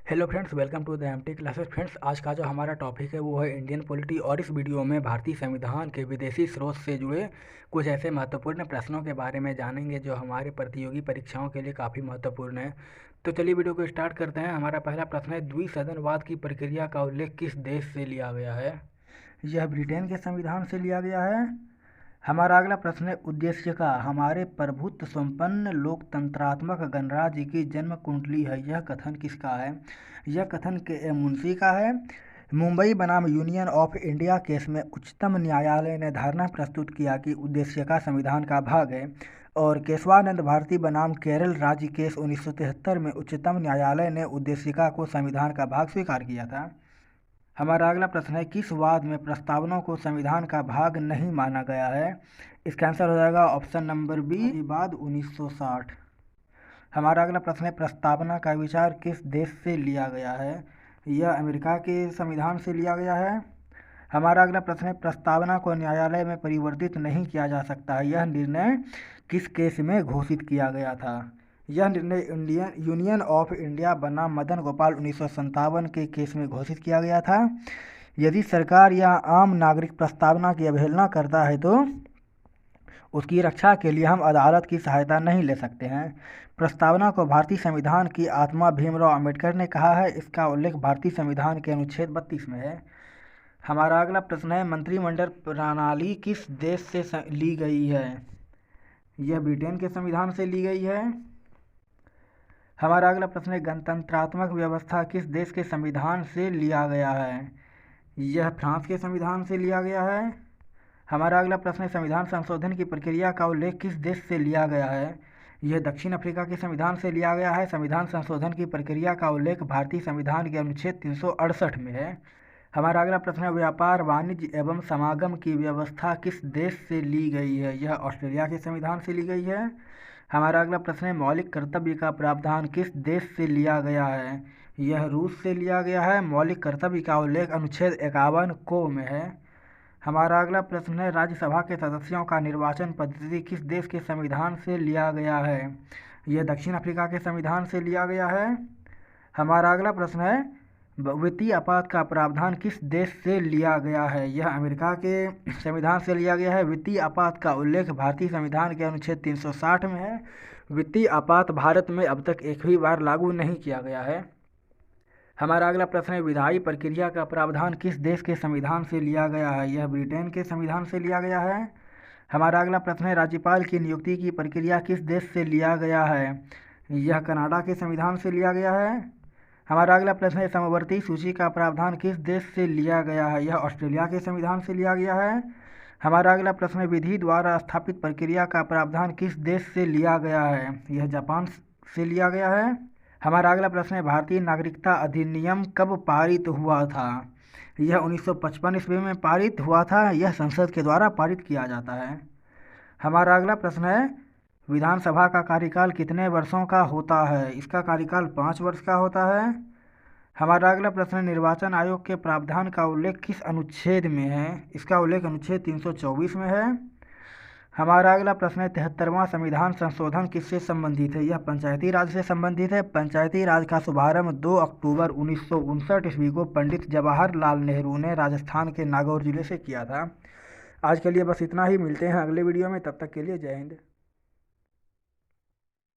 Hello friends, welcome to the MT classes. Friends, आज का जो हमारा टॉपिक है वो है इंडियन पॉलिटी, और इस वीडियो में भारतीय संविधान के विदेशी स्रोत से जुड़े कुछ ऐसे महत्वपूर्ण प्रश्नों के बारे में जानेंगे जो हमारे प्रतियोगी परीक्षाओं के लिए काफ़ी महत्वपूर्ण है। तो चलिए वीडियो को स्टार्ट करते हैं। हमारा पहला प्रश्न है, द्विसदनवाद की प्रक्रिया का उल्लेख किस देश से लिया गया है? यह ब्रिटेन के संविधान से लिया गया है। हमारा अगला प्रश्न है, उद्देश्य का हमारे प्रभुत्व संपन्न लोकतंत्रात्मक गणराज्य की जन्म कुंडली है, यह कथन किसका है? यह कथन के मुंशी का है। मुंबई बनाम यूनियन ऑफ इंडिया केस में उच्चतम न्यायालय ने धारणा प्रस्तुत किया कि उद्देश्य का संविधान का भाग है। और केशवानंद भारती बनाम केरल राज्य केस 1973 में उच्चतम न्यायालय ने उद्देशिका को संविधान का भाग स्वीकार किया था। हमारा अगला प्रश्न है, किस वाद में प्रस्तावना को संविधान का भाग नहीं माना गया है? इसका आंसर हो जाएगा ऑप्शन नंबर बी, वाद 1960। हमारा अगला प्रश्न है, प्रस्तावना का विचार किस देश से लिया गया है? यह अमेरिका के संविधान से लिया गया है। हमारा अगला प्रश्न है, प्रस्तावना को न्यायालय में परिवर्तित नहीं किया जा सकता है, यह निर्णय किस केस में घोषित किया गया था? यह निर्णय यूनियन ऑफ इंडिया बनाम मदन गोपाल 1957 के केस में घोषित किया गया था। यदि सरकार या आम नागरिक प्रस्तावना की अवहेलना करता है तो उसकी रक्षा के लिए हम अदालत की सहायता नहीं ले सकते हैं। प्रस्तावना को भारतीय संविधान की आत्मा भीमराव अंबेडकर ने कहा है। इसका उल्लेख भारतीय संविधान के अनुच्छेद 32 में है। हमारा अगला प्रश्न है, मंत्रिमंडल प्रणाली किस देश से ली गई है? यह ब्रिटेन के संविधान से ली गई है। हमारा अगला प्रश्न है, गणतंत्रात्मक व्यवस्था किस देश के संविधान से लिया गया है? यह फ्रांस के संविधान से लिया गया है। हमारा अगला प्रश्न है, संविधान संशोधन की प्रक्रिया का उल्लेख किस देश से लिया गया है? यह दक्षिण अफ्रीका के संविधान से लिया गया है। संविधान संशोधन की प्रक्रिया का उल्लेख भारतीय संविधान के अनुच्छेद 368 में है। हमारा अगला प्रश्न है, व्यापार वाणिज्य एवं समागम की व्यवस्था किस देश से ली गई है? यह ऑस्ट्रेलिया के संविधान से ली गई है। हमारा अगला प्रश्न है, मौलिक कर्तव्य का प्रावधान किस देश से लिया गया है? यह रूस से लिया गया है। मौलिक कर्तव्य का उल्लेख अनुच्छेद 51 को में है। हमारा अगला प्रश्न है, राज्यसभा के सदस्यों का निर्वाचन पद्धति किस देश के संविधान से लिया गया है? यह दक्षिण अफ्रीका के संविधान से लिया गया है। हमारा अगला प्रश्न है, वित्तीय आपात का प्रावधान किस देश से लिया गया है? यह अमेरिका के संविधान से लिया गया है। वित्तीय आपात का उल्लेख भारतीय संविधान के अनुच्छेद 360 में है। वित्तीय आपात भारत में अब तक एक भी बार लागू नहीं किया गया है। हमारा अगला प्रश्न है, विधायी प्रक्रिया का प्रावधान किस देश के संविधान से लिया गया है? यह ब्रिटेन के संविधान से लिया गया है। हमारा अगला प्रश्न है, राज्यपाल की नियुक्ति की प्रक्रिया किस देश से लिया गया है? यह कनाडा के संविधान से लिया गया है। हमारा अगला प्रश्न है, समवर्ती सूची का प्रावधान किस देश से लिया गया है? यह ऑस्ट्रेलिया के संविधान से लिया गया है। हमारा अगला प्रश्न है, विधि द्वारा स्थापित प्रक्रिया का प्रावधान किस देश से लिया गया है? यह जापान से लिया गया है। हमारा अगला प्रश्न है, भारतीय नागरिकता अधिनियम कब पारित हुआ था? यह 1955 ईस्वी में पारित हुआ था। यह संसद के द्वारा पारित किया जाता है। हमारा अगला प्रश्न है, विधानसभा का कार्यकाल कितने वर्षों का होता है? इसका कार्यकाल 5 वर्ष का होता है। हमारा अगला प्रश्न है, निर्वाचन आयोग के प्रावधान का उल्लेख किस अनुच्छेद में है? इसका उल्लेख अनुच्छेद 324 में है। हमारा अगला प्रश्न है, 73वां संविधान संशोधन किससे संबंधित है? यह पंचायती राज से संबंधित है। पंचायती राज का शुभारंभ 2 अक्टूबर 1959 ईस्वी को पंडित जवाहरलाल नेहरू ने राजस्थान के नागौर जिले से किया था। आज के लिए बस इतना ही। मिलते हैं अगले वीडियो में, तब तक के लिए जय हिंद।